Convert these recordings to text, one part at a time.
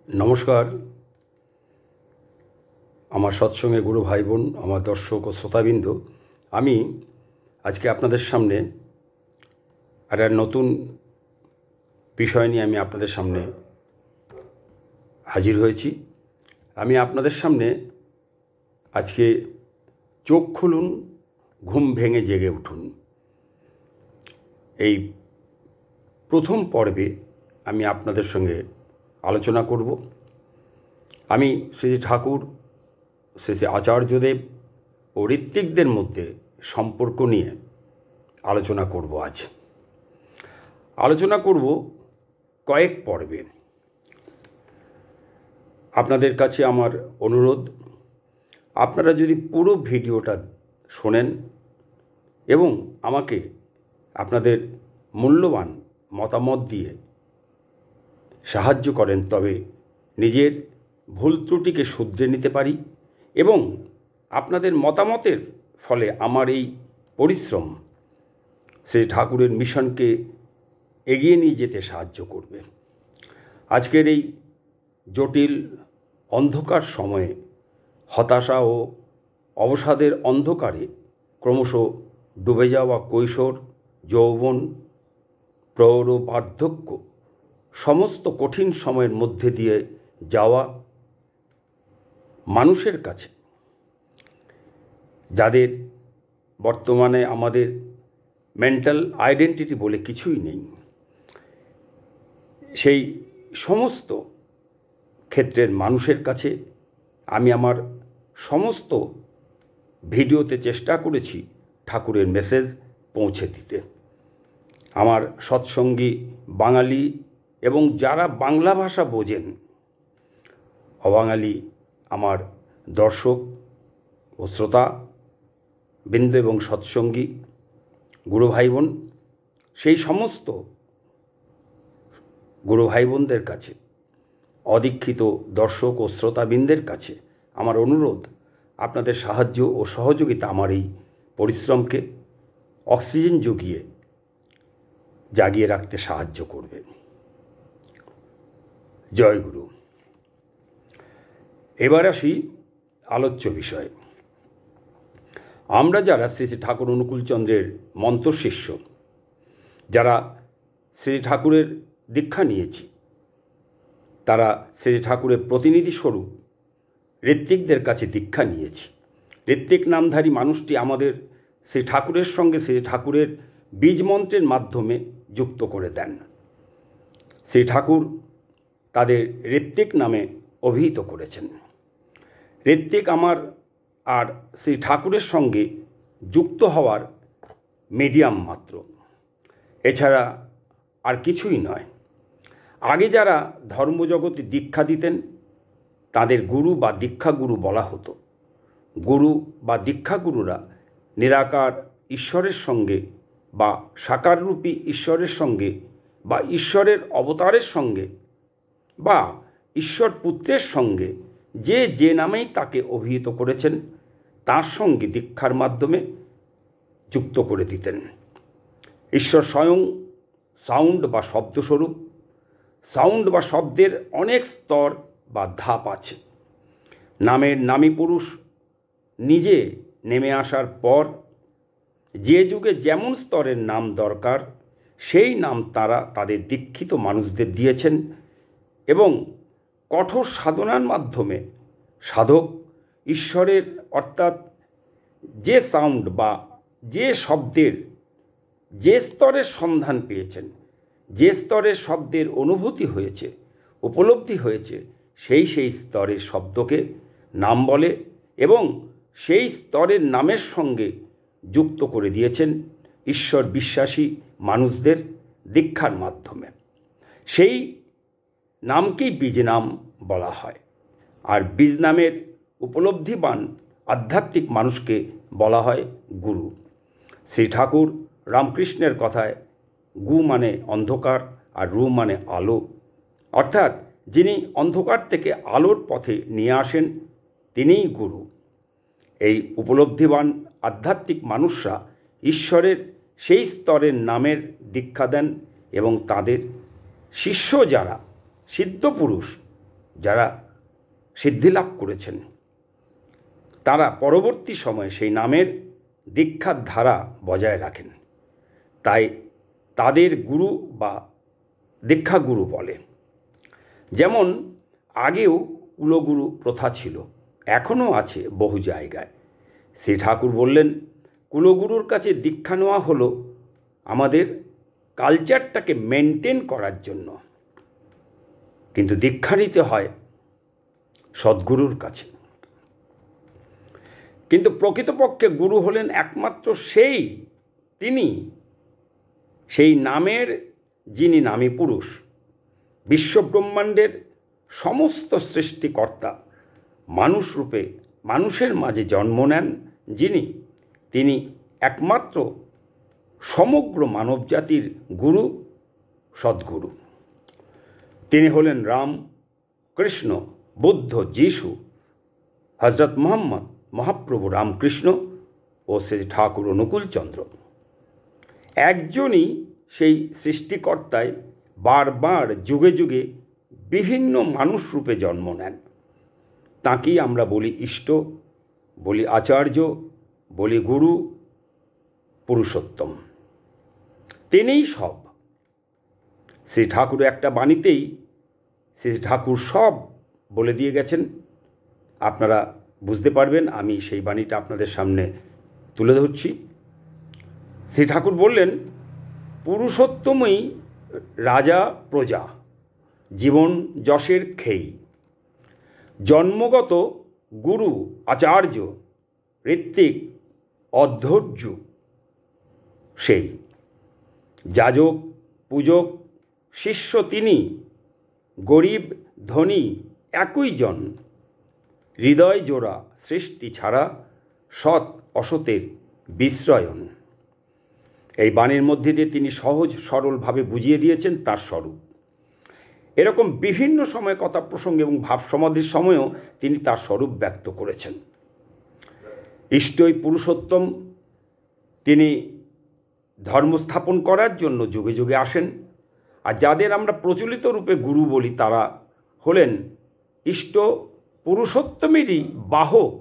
নমস্কার। আমার সৎসঙ্গে গুরু ভাই বোন, আমার দর্শক ও শ্রোতাবৃন্দ, আমি আজকে আপনাদের সামনে একটা নতুন বিষয় নিয়ে আপনাদের সামনে হাজির হয়েছি। আমি আপনাদের সামনে আজকে চোখ খুলুন, ঘুম ভেঙে জেগে উঠুন এই প্রথম পর্বে আমি আপনাদের সঙ্গে আলোচনা করব। আমি শ্রী ঠাকুর, শ্রী আচার্যদেব ও ঋত্বিকদের মধ্যে সম্পর্ক নিয়ে আলোচনা করব। আজ আলোচনা করব কয়েক পর্বে। আপনাদের কাছে আমার অনুরোধ, আপনারা যদি পুরো ভিডিওটা শোনেন এবং আমাকে আপনাদের মূল্যবান মতামত দিয়ে সাহায্য করেন, তবে নিজের ভুল ত্রুটিকে শুধরে নিতে পারি এবং আপনাদের মতামতের ফলে আমার এই পরিশ্রম শ্রী ঠাকুরের মিশনকে এগিয়ে নিয়ে যেতে সাহায্য করবে। আজকের এই জটিল অন্ধকার সময়ে হতাশা ও অবসাদের অন্ধকারে ক্রমশ ডুবে যাওয়া কৈশোর, যৌবন, প্রৌঢ়, বার্ধক্য, সমস্ত কঠিন সময়ের মধ্যে দিয়ে যাওয়া মানুষের কাছে, যাদের বর্তমানে আমাদের মেন্টাল আইডেন্টিটি বলে কিছুই নেই, সেই সমস্ত ক্ষেত্রের মানুষের কাছে আমি আমার সমস্ত ভিডিওতে চেষ্টা করেছি ঠাকুরের মেসেজ পৌঁছে দিতে। আমার সৎসঙ্গী বাঙালি এবং যারা বাংলা ভাষা বোঝেন, অবাঙালি আমার দর্শক ও শ্রোতা বৃন্দ এবং সৎসঙ্গী গুরু ভাই বোন, সেই সমস্ত গুরু ভাই বোনদের কাছে, অদীক্ষিত দর্শক ও শ্রোতাবৃন্দের কাছে আমার অনুরোধ, আপনাদের সাহায্য ও সহযোগিতা আমার এই পরিশ্রমকে অক্সিজেন জুগিয়ে জাগিয়ে রাখতে সাহায্য করবে। জয় গুরু। এবার আসি আলোচ্য বিষয়। আমরা যারা শ্রী শ্রী ঠাকুর অনুকূলচন্দ্রের মন্ত্রশিষ্য, যারা শ্রী ঠাকুরের দীক্ষা নিয়েছি, তারা শ্রী ঠাকুরের প্রতিনিধি স্বরূপ ঋত্বিকদের কাছে দীক্ষা নিয়েছি। ঋত্বিক নামধারী মানুষটি আমাদের শ্রী ঠাকুরের সঙ্গে শ্রী ঠাকুরের বীজ মন্ত্রের মাধ্যমে যুক্ত করে দেন। শ্রী ঠাকুর তাদের ঋত্বিক নামে অভিহিত করেছেন। ঋত্বিক আমার আর শ্রী ঠাকুরের সঙ্গে যুক্ত হওয়ার মিডিয়াম মাত্র, এছাড়া আর কিছুই নয়। আগে যারা ধর্মজগতে দীক্ষা দিতেন তাদের গুরু বা দীক্ষাগুরু বলা হতো। গুরু বা দীক্ষাগুরুরা নিরাকার ঈশ্বরের সঙ্গে বা সাকাররূপী ঈশ্বরের সঙ্গে বা ঈশ্বরের অবতারের সঙ্গে বা ঈশ্বর পুত্রের সঙ্গে যে যে নামেই তাকে অভিহিত করেছেন তার সঙ্গে দীক্ষার মাধ্যমে যুক্ত করে দিতেন। ঈশ্বর স্বয়ং সাউন্ড বা শব্দস্বরূপ। সাউন্ড বা শব্দের অনেক স্তর বা ধাপ আছে। নামের নামী পুরুষ নিজে নেমে আসার পর যে যুগে যেমন স্তরের নাম দরকার সেই নাম তারা তাদের দীক্ষিত মানুষদের দিয়েছেন এবং কঠোর সাধনার মাধ্যমে সাধক ঈশ্বরের অর্থাৎ যে সাউন্ড বা যে শব্দের যে স্তরের সন্ধান পেয়েছেন, যে স্তরের শব্দের অনুভূতি হয়েছে, উপলব্ধি হয়েছে, সেই স্তরের শব্দকে নাম বলে এবং সেই স্তরের নামের সঙ্গে যুক্ত করে দিয়েছেন ঈশ্বর বিশ্বাসী মানুষদের দীক্ষার মাধ্যমে। সেই নামকেই বীজ নাম বলা হয়। আর বীজ নামের উপলব্ধিবান আধ্যাত্মিক মানুষকে বলা হয় গুরু। শ্রী ঠাকুর রামকৃষ্ণের কথায় গু মানে অন্ধকার আর রু মানে আলো, অর্থাৎ যিনি অন্ধকার থেকে আলোর পথে নিয়ে আসেন তিনিই গুরু। এই উপলব্ধিবান আধ্যাত্মিক মানুষরা ঈশ্বরের সেই স্তরের নামের দীক্ষা দেন এবং তাদের শিষ্য যারা সিদ্ধপুরুষ যারা সিদ্ধিলাভ করেছেন তারা পরবর্তী সময়ে সেই নামের দীক্ষার ধারা বজায় রাখেন, তাই তাদের গুরু বা দীক্ষাগুরু বলে। যেমন আগেও কুলগুরু প্রথা ছিল, এখনও আছে বহু জায়গায়। শ্রী ঠাকুর বললেন, কুলগুরুর কাছে দীক্ষা নেওয়া হলো আমাদের কালচারটাকে মেনটেন করার জন্য, কিন্তু দীক্ষা নিতে হয় সদ্গুরুর কাছে। কিন্তু প্রকৃতপক্ষে গুরু হলেন একমাত্র তিনি সেই নামের যিনি নামী পুরুষ, বিশ্বব্রহ্মাণ্ডের সমস্ত সৃষ্টিকর্তা, মানুষ রূপে মানুষের মাঝে জন্ম নেন তিনি একমাত্র সমগ্র মানবজাতির গুরু, সদ্গুরু। তিনি হলেন রাম, কৃষ্ণ, বুদ্ধ, যিশু, হজরত মোহাম্মদ, মহাপ্রভু রামকৃষ্ণ ও শ্রী ঠাকুর অনুকূলচন্দ্র। একজনই সেই সৃষ্টিকর্তায় বারবার যুগে যুগে বিভিন্ন মানুষ রূপে জন্ম নেন। তাঁকেই আমরা বলি ইষ্ট, বলি আচার্য, বলি গুরু, পুরুষোত্তম। তিনিই সব। শ্রী ঠাকুর একটা বাণীতেই শ্রী ঠাকুর সব বলে দিয়ে গেছেন। আপনারা বুঝতে পারবেন, আমি সেই বাণীটা আপনাদের সামনে তুলে ধরছি। শ্রী ঠাকুর বললেন, পুরুষোত্তমই রাজা প্রজা, জীবন যশের খেই, জন্মগত গুরু আচার্য, ঋত্বিক অধ্যর্য সেই, যাজক পূজক শিষ্য তিনি, গরিব ধনী একই জন, হৃদয় জোড়া সৃষ্টি ছাড়া সৎ অসতের বিশ্রয়ন। এই বাণীর মধ্যে দিয়ে তিনি সহজ সরলভাবে বুঝিয়ে দিয়েছেন তার স্বরূপ। এরকম বিভিন্ন সময় কথা প্রসঙ্গ এবং ভাব সমাধির সময়ও তিনি তার স্বরূপ ব্যক্ত করেছেন। ইষ্টই পুরুষোত্তম, তিনি ধর্ম স্থাপন করার জন্য যুগে যুগে আসেন। আর যাদের আমরা প্রচলিত রূপে গুরু বলি তারা হলেন ইষ্ট পুরুষোত্তমেরই বাহক।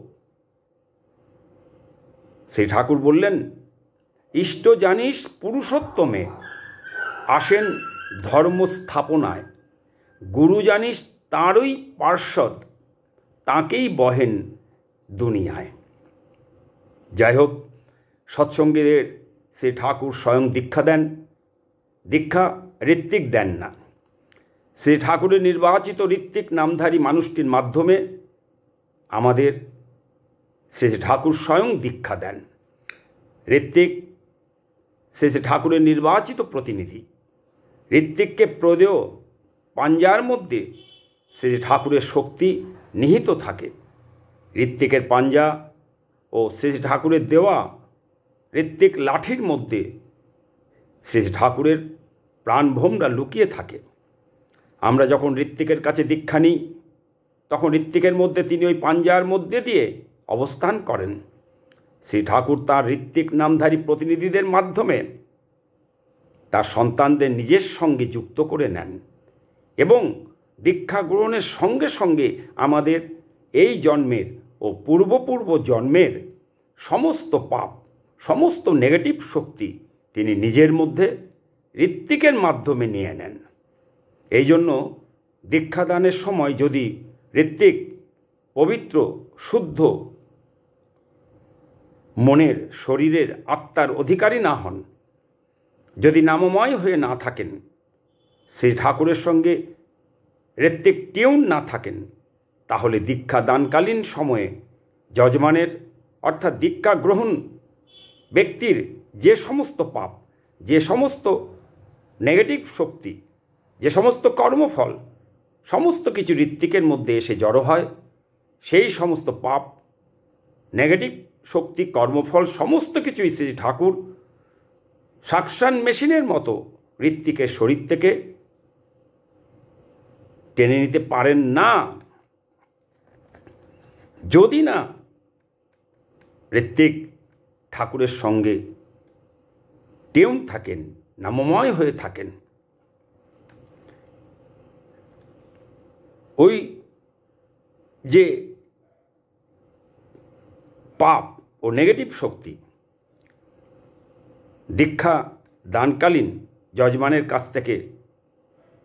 শ্রী ঠাকুর বললেন, ইষ্ট জানিস পুরুষোত্তমে, আসেন ধর্ম স্থাপনায়, গুরু জানিস তাঁরই পার্ষদ, তাঁকেই বহেন দুনিয়ায়। যাই হোক, সৎসঙ্গীদের শ্রী ঠাকুর স্বয়ং দীক্ষা দেন, দীক্ষা ঋত্বিক দেন না। শ্রী ঠাকুরের নির্বাচিত ঋত্বিক নামধারী মানুষটির মাধ্যমে আমাদের শ্রী ঠাকুর স্বয়ং দীক্ষা দেন। ঋত্বিক শ্রী ঠাকুরের নির্বাচিত প্রতিনিধি। ঋত্বিককে প্রদেয় পাঞ্জার মধ্যে শ্রী ঠাকুরের শক্তি নিহিত থাকে। ঋত্বিকের পাঞ্জা ও শ্রী ঠাকুরের দেওয়া ঋত্বিক লাঠির মধ্যে শ্রী ঠাকুরের প্রাণভোমরা লুকিয়ে থাকে। আমরা যখন ঋত্বিকের কাছে দীক্ষা নিই তখন ঋত্বিকের মধ্যে তিনি ওই পাঞ্জার মধ্যে দিয়ে অবস্থান করেন। শ্রী ঠাকুর তাঁর ঋত্বিক নামধারী প্রতিনিধিদের মাধ্যমে তার সন্তানদের নিজের সঙ্গে যুক্ত করে নেন এবং দীক্ষা গ্রহণের সঙ্গে সঙ্গে আমাদের এই জন্মের ও পূর্ব জন্মের সমস্ত পাপ, সমস্ত নেগেটিভ শক্তি তিনি নিজের মধ্যে ঋত্বিকের মাধ্যমে নিয়ে নেন। এই জন্য দীক্ষাদানের সময় যদি ঋত্বিক পবিত্র শুদ্ধ মনের, শরীরের, আত্মার অধিকারী না হন, যদি নামময় হয়ে না থাকেন, শ্রী ঠাকুরের সঙ্গে ঋত্বিক টিউন না থাকেন, তাহলে দীক্ষা দানকালীন সময়ে যজমানের অর্থাৎ দীক্ষা গ্রহণ ব্যক্তির যে সমস্ত পাপ, যে সমস্ত নেগেটিভ শক্তি, যে সমস্ত কর্মফল, সমস্ত কিছু ঋত্বিকের মধ্যে এসে জড়ো হয়, সেই সমস্ত পাপ, নেগেটিভ শক্তি, কর্মফল সমস্ত কিছুই শ্রী ঠাকুর সাকশন মেশিনের মতো ঋত্বিকের শরীর থেকে টেনে নিতে পারেন না। যদি না ঋত্বিক ঠাকুরের সঙ্গে টিউন থাকেন, নামময় হয়ে থাকেন। ওই যে পাপ ও নেগেটিভ শক্তি দীক্ষা দানকালীন যজমানের কাছ থেকে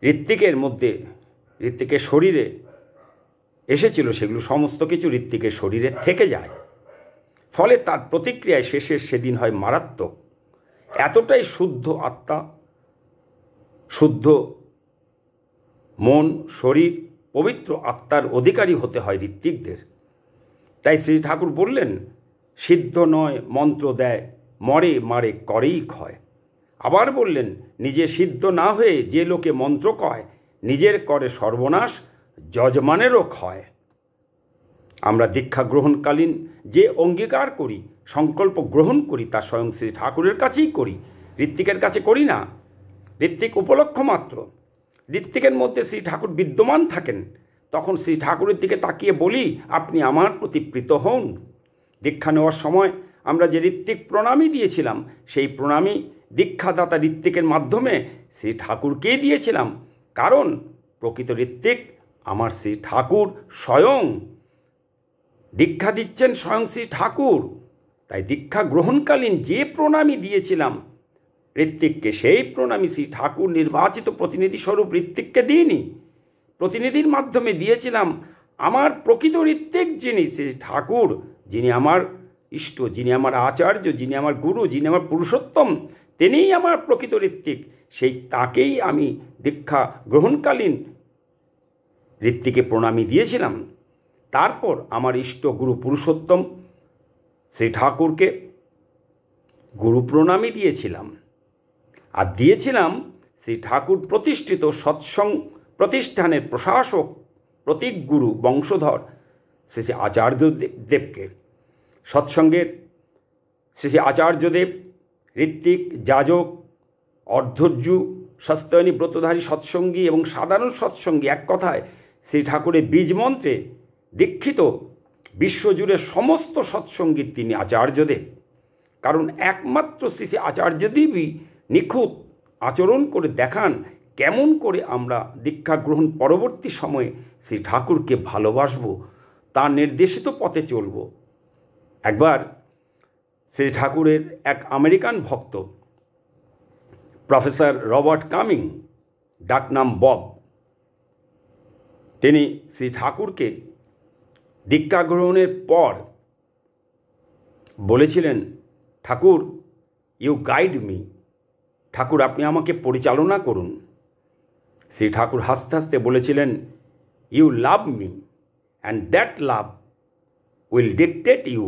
ঋত্বিকের শরীরে এসেছিল, সেগুলো সমস্ত কিছু ঋত্বিকের শরীরে থেকে যায়। ফলে তার প্রতিক্রিয়ায় শেষের সেদিন হয় মারাত্মক। এতটাই শুদ্ধ আত্মা, শুদ্ধ মন, শরীর, পবিত্র আত্মার অধিকারী হতে হয় ঋত্বিকদের। তাই শ্রী ঠাকুর বললেন, সিদ্ধ নয় মন্ত্র দেয়, মরে মারে করেই ক্ষয়। আবার বললেন, নিজে সিদ্ধ না হয়ে যে লোকে মন্ত্র কয়, নিজের করে সর্বনাশ, যজমানেরও ক্ষয়। আমরা দীক্ষা গ্রহণকালীন যে অঙ্গীকার করি, সংকল্প গ্রহণ করি, তা স্বয়ং শ্রী ঠাকুরের কাছেই করি, ঋত্বিকের কাছে করি না। ঋত্বিক উপলক্ষ মাত্র। ঋত্বিকের মধ্যে শ্রী ঠাকুর বিদ্যমান থাকেন। তখন শ্রী ঠাকুরের দিকে তাকিয়ে বলি, আপনি আমার প্রতি প্রীত হন। দীক্ষা নেওয়ার সময় আমরা যে ঋত্বিক প্রণামী দিয়েছিলাম, সেই প্রণামী দীক্ষাদাতা ঋত্বিকের মাধ্যমে শ্রী ঠাকুরকে দিয়েছিলাম। কারণ প্রকৃত ঋত্বিক আমার শ্রী ঠাকুর স্বয়ং। দীক্ষা দিচ্ছেন স্বয়ং শ্রী ঠাকুর। তাই দীক্ষা গ্রহণকালীন যে প্রণামী দিয়েছিলাম ঋত্বিককে, সেই প্রণামী শ্রী ঠাকুর নির্বাচিত প্রতিনিধি স্বরূপ ঋত্বিককে দিইনি। প্রতিনিধির মাধ্যমে দিয়েছিলাম আমার প্রকৃত ঋত্বিক যিনি শ্রী ঠাকুর, যিনি আমার ইষ্ট, যিনি আমার আচার্য, যিনি আমার গুরু, যিনি আমার পুরুষোত্তম, তিনিই আমার প্রকৃত ঋত্বিক। সেই তাকেই আমি দীক্ষা গ্রহণকালীন ঋত্বিকে প্রণামী দিয়েছিলাম। তারপর আমার ইষ্ট গুরু পুরুষোত্তম শ্রী ঠাকুরকে গুরু প্রণামী দিয়েছিলাম। আর দিয়েছিলাম শ্রী ঠাকুর প্রতিষ্ঠিত সৎসঙ্গ প্রতিষ্ঠানের প্রশাসক, প্রতীক গুরু, বংশধর শ্রী শ্রী আচার্যদেবকে। সৎসঙ্গের শ্রী শ্রী আচার্যদেব, ঋত্বিক, যাজক, অর্ধর্যু, সস্তয়নী ব্রতধারী সৎসঙ্গী এবং সাধারণ সৎসঙ্গী, এক কথায় শ্রী ঠাকুরের বীজমন্ত্রে দীক্ষিত বিশ্বজুড়ে সমস্ত সৎসঙ্গীর তিনি আচার্যদেব। কারণ একমাত্র শ্রী শ্রী আচার্যদেবই নিখুঁত আচরণ করে দেখান কেমন করে আমরা দীক্ষা গ্রহণ পরবর্তী সময়ে শ্রী ঠাকুরকে ভালোবাসব, তার নির্দেশিত পথে চলব। একবার শ্রী ঠাকুরের এক আমেরিকান ভক্ত প্রফেসর রবার্ট কামিং, ডাকনাম বব, তিনি শ্রী ঠাকুরকে দীক্ষা গ্রহণের পর বলেছিলেন, Thakur you guide me, Thakur আপনি আমাকে পরিচালনা করুন। শ্রী ঠাকুর হাসতে হাসতে বলেছিলেন, you love me and that love will dictate you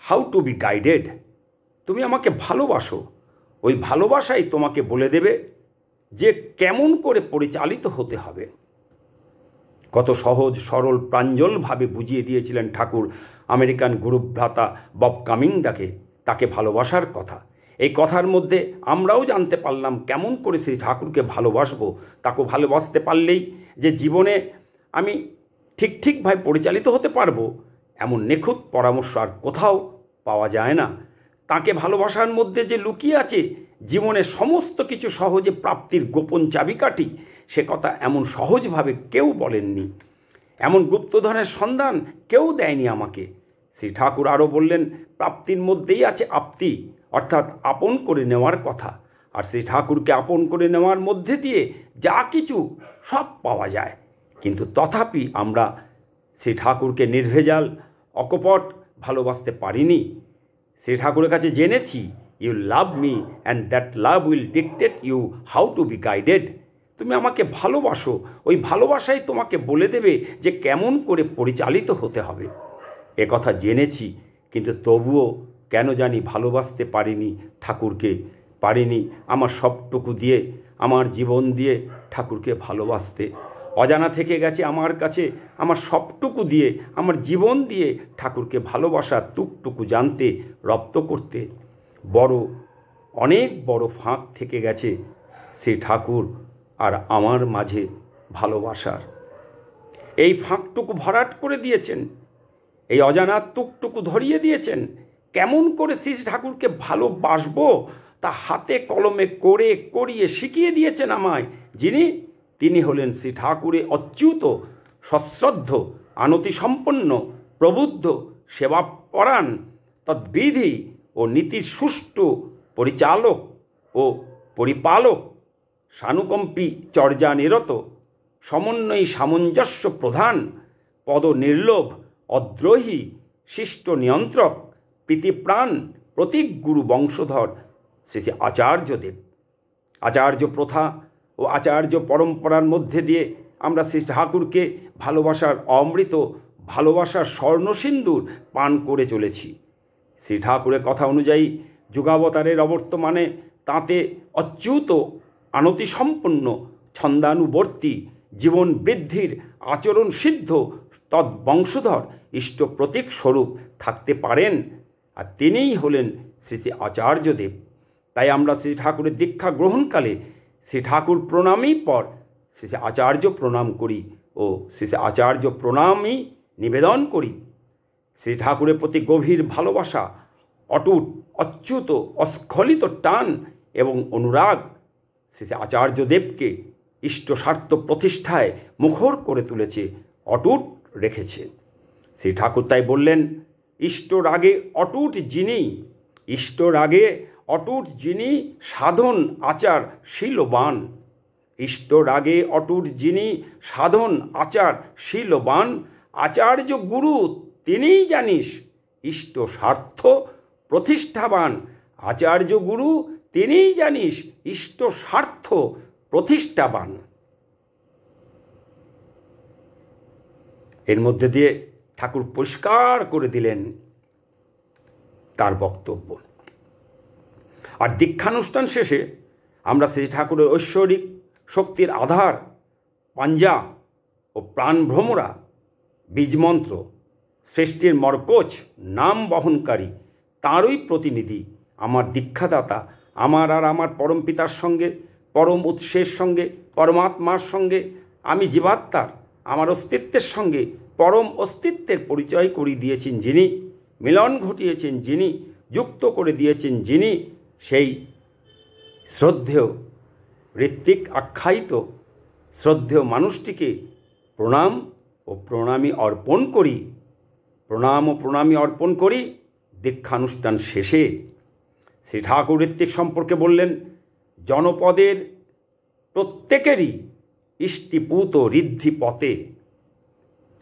how to be guided. তুমি আমাকে ভালোবাসো, ওই ভালোবাসাই তোমাকে বলে দেবে যে কেমন করে পরিচালিত হতে হবে। কত সহজ সরল প্রাঞ্জলভাবে বুঝিয়ে দিয়েছিলেন ঠাকুর আমেরিকান গুরুভ্রাতা বব কামিংদাকে তাকে ভালোবাসার কথা। এই কথার মধ্যে আমরাও জানতে পারলাম কেমন করে শ্রী ঠাকুরকে ভালোবাসবো। তাকে ভালোবাসতে পারলেই যে জীবনে আমি ঠিকভাবে পরিচালিত হতে পারবো, এমন নিখুঁত পরামর্শ আর কোথাও পাওয়া যায় না। তাকে ভালোবাসার মধ্যে যে লুকিয়ে আছে জীবনে সমস্ত কিছু সহজে প্রাপ্তির গোপন চাবিকাঠি, সে কথা এমন সহজভাবে কেউ বলেননি। এমন গুপ্তধনের সন্ধান কেউ দেয়নি আমাকে। শ্রী ঠাকুর আরও বললেন, প্রাপ্তির মধ্যেই আছে আপ্তি, অর্থাৎ আপন করে নেওয়ার কথা। আর শ্রী ঠাকুরকে আপন করে নেওয়ার মধ্যে দিয়ে যা কিছু সব পাওয়া যায়। কিন্তু তথাপি আমরা শ্রী ঠাকুরকে নির্ভেজাল অকপট ভালোবাসতে পারিনি। শ্রী ঠাকুরের কাছে জেনেছি, you love me and that love will dictate you how to be guided. তুমি আমাকে ভালোবাসো, ওই ভালোবাসাই তোমাকে বলে দেবে যে কেমন করে পরিচালিত হতে হবে। এ কথা জেনেছি, কিন্তু তবুও কেন জানি ভালোবাসতে পারিনি ঠাকুরকে, পারিনি আমার সবটুকু দিয়ে, আমার জীবন দিয়ে ঠাকুরকে ভালোবাসতে। অজানা থেকে গেছে আমার কাছে আমার সবটুকু দিয়ে, আমার জীবন দিয়ে ঠাকুরকে ভালোবাসার টুকটুকু জানতে, রপ্ত করতে। অনেক বড় ফাঁক থেকে গেছে শ্রী ঠাকুর আর আমার মাঝে ভালোবাসার। এই ফাঁকটুকু ভরাট করে দিয়েছেন, এই অজানার টুকটুকু ধরিয়ে দিয়েছেন। কেমন করে শ্রী ঠাকুরকে ভালোবাসবো তা হাতে কলমে করিয়ে শিখিয়ে দিয়েছেন আমায় যিনি, তিনি হলেন শ্রী ঠাকুরে অচ্যুত সশ্রদ্ধ আনতিসম্পন্ন প্রবুদ্ধ সেবাপরায়ণ তদ্বিধি ও নীতির সুষ্ঠু পরিচালক ও পরিপালক সানুকম্পী চর্যা নিরত সমন্বয়ী সামঞ্জস্য প্রধান পদ নির্লোভ অদ্রোহী শিষ্ট নিয়ন্ত্রক প্রীতিপ্রাণ প্রতীক গুরু বংশধর শ্রী শ্রী আচার্যদেব। আচার্য প্রথা ও আচার্য পরম্পরার মধ্যে দিয়ে আমরা শ্রী ঠাকুরকে ভালোবাসার অমৃত ভালোবাসার স্বর্ণসিন্দুর পান করে চলেছি। শ্রী ঠাকুরের কথা অনুযায়ী যুগাবতারের অবর্তমানে তাঁতে অচ্যুত আনতিসম্পন্ন ছন্দানুবর্তী জীবন বৃদ্ধির আচরণ সিদ্ধ তদ্বংশধর ইষ্ট প্রতীক স্বরূপ থাকতে পারেন, আর তিনিই হলেন শ্রী শ্রী আচার্যদেব। তাই আমরা শ্রী ঠাকুরের দীক্ষা গ্রহণকালে শ্রী ঠাকুর প্রণামই পর শ্রী শ্রী আচার্য প্রণাম করি ও শ্রী শ্রী আচার্য প্রণামই নিবেদন করি। শ্রী ঠাকুরের প্রতি গভীর ভালোবাসা, অটুট অচ্যুত অস্খলিত টান এবং অনুরাগ শ্রী শ্রী আচার্যদেবকে ইষ্ট স্বার্থ প্রতিষ্ঠায় মুখর করে তুলেছে, অটুট রেখেছে। শ্রী ঠাকুর তাই বললেন, ইষ্ট রাগে অটুট যিনি, ইষ্ট রাগে অটুট যিনি সাধন আচার শীলবান। ইষ্ট রাগে অটুট যিনি সাধন আচার শীলবান। আচার্য গুরু তিনিই জানিস ইষ্ট স্বার্থ প্রতিষ্ঠাবান। আচার্য গুরু তিনিই জানিস ইষ্ট স্বার্থ প্রতিষ্ঠাবান। এর মধ্যে দিয়ে ঠাকুর পরিষ্কার করে দিলেন তার বক্তব্য। আর দীক্ষানুষ্ঠান শেষে আমরা শ্রী ঠাকুরের ঐশ্বরিক শক্তির আধার পাঞ্জা ও প্রাণভ্রমরা বীজমন্ত্র সৃষ্টির মরকোচ নাম বহনকারী তাঁরই প্রতিনিধি আমার দীক্ষাদাতা, আমার আর আমার পরম পিতার সঙ্গে, পরম উৎসের সঙ্গে, পরমাত্মার সঙ্গে, আমি জীবাত্মার আমার অস্তিত্বের সঙ্গে পরম অস্তিত্বের পরিচয় করিয়ে দিয়েছেন যিনি, মিলন ঘটিয়েছেন যিনি, যুক্ত করে দিয়েছেন যিনি, সেই শ্রদ্ধেয় ঋত্বিক আখ্যায়িত শ্রদ্ধেয় মানুষটিকে প্রণাম ও প্রণামী অর্পণ করি। প্রণাম ও প্রণামী অর্পণ করি দীক্ষানুষ্ঠান শেষে। শ্রী ঠাকুর ঋত্বিক সম্পর্কে বললেন, জনপদের প্রত্যেকেরই ইষ্টিপুত ঋদ্ধি পথে,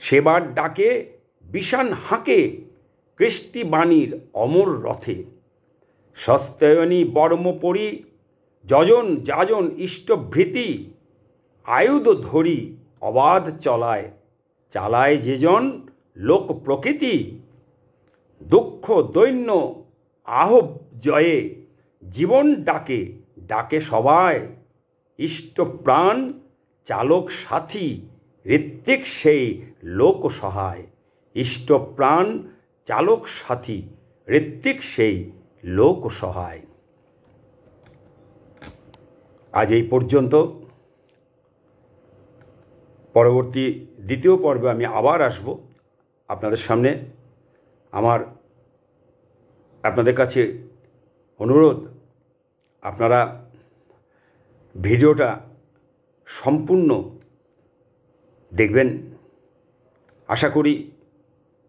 সেবার ডাকে বিষাণ হাঁকে কৃষ্টিবাণীর অমর রথে। সস্তায়নী বর্মপরি যজন যাজন ইষ্টভৃতি, আয়ুধ ধরি অবাধ চলায় চালায় যেজন লোক প্রকৃতি। দুঃখ দৈন্য আহব জয়ে জীবন ডাকে ডাকে সবাই, ইষ্ট প্রাণ চালক সাথী ঋত্বিক সেই লোক সহায়। ইষ্ট প্রাণ চালক সাথী ঋত্বিক সেই লোক সহায়। আজ এই পর্যন্ত। পরবর্তী দ্বিতীয় পর্বে আমি আবার আসব আপনাদের সামনে। আমার আপনাদের কাছে অনুরোধ, আপনারা ভিডিওটা সম্পূর্ণ দেখবেন। আশা করি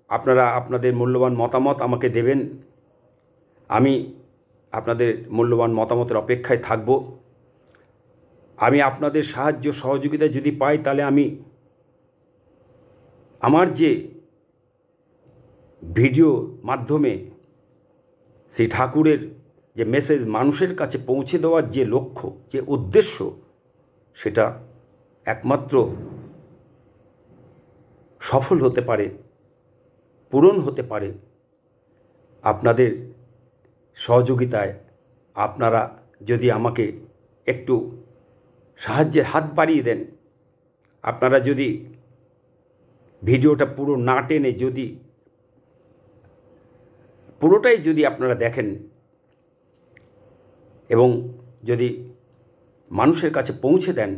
আপনারা আপনাদের মূল্যবান মতামত আমাকে দেবেন। আমি আপনাদের মূল্যবান মতামতের অপেক্ষায় থাকব। আমি আপনাদের সাহায্য সহযোগিতা যদি পাই, তাহলে আমি আমার যে ভিডিওর মাধ্যমে শ্রী ঠাকুরের যে মেসেজ মানুষের কাছে পৌঁছে দেওয়ার যে লক্ষ্য, যে উদ্দেশ্য, সেটা একমাত্র সফল হতে পারে, পূরণ হতে পারে আপনাদের সহযোগিতায়। আপনারা যদি আমাকে একটু সাহায্যের হাত বাড়িয়ে দেন, আপনারা যদি ভিডিওটা পুরো না টেনে যদি পুরোটাই যদি আপনারা দেখেন এবং যদি মানুষের কাছে পৌঁছে দেন,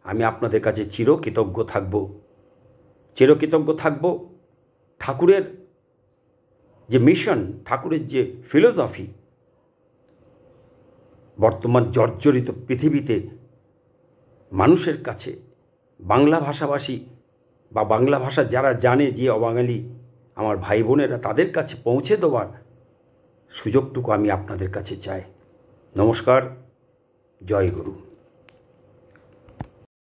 আমি আপনাদের কাছে চিরকৃতজ্ঞ থাকব। চিরকৃতজ্ঞ থাকব ঠাকুরের যে মিশন, ঠাকুরের যে ফিলোসফি, বর্তমান জর্জরিত পৃথিবীতে মানুষের কাছে, বাংলা ভাষাভাষী বা বাংলা ভাষা যারা জানে যে অবাঙালি আমার ভাই বোনেরা, তাদের কাছে পৌঁছে দেওয়ার সুযোগটুকু আমি আপনাদের কাছে চাই। নমস্কার, জয় গুরু।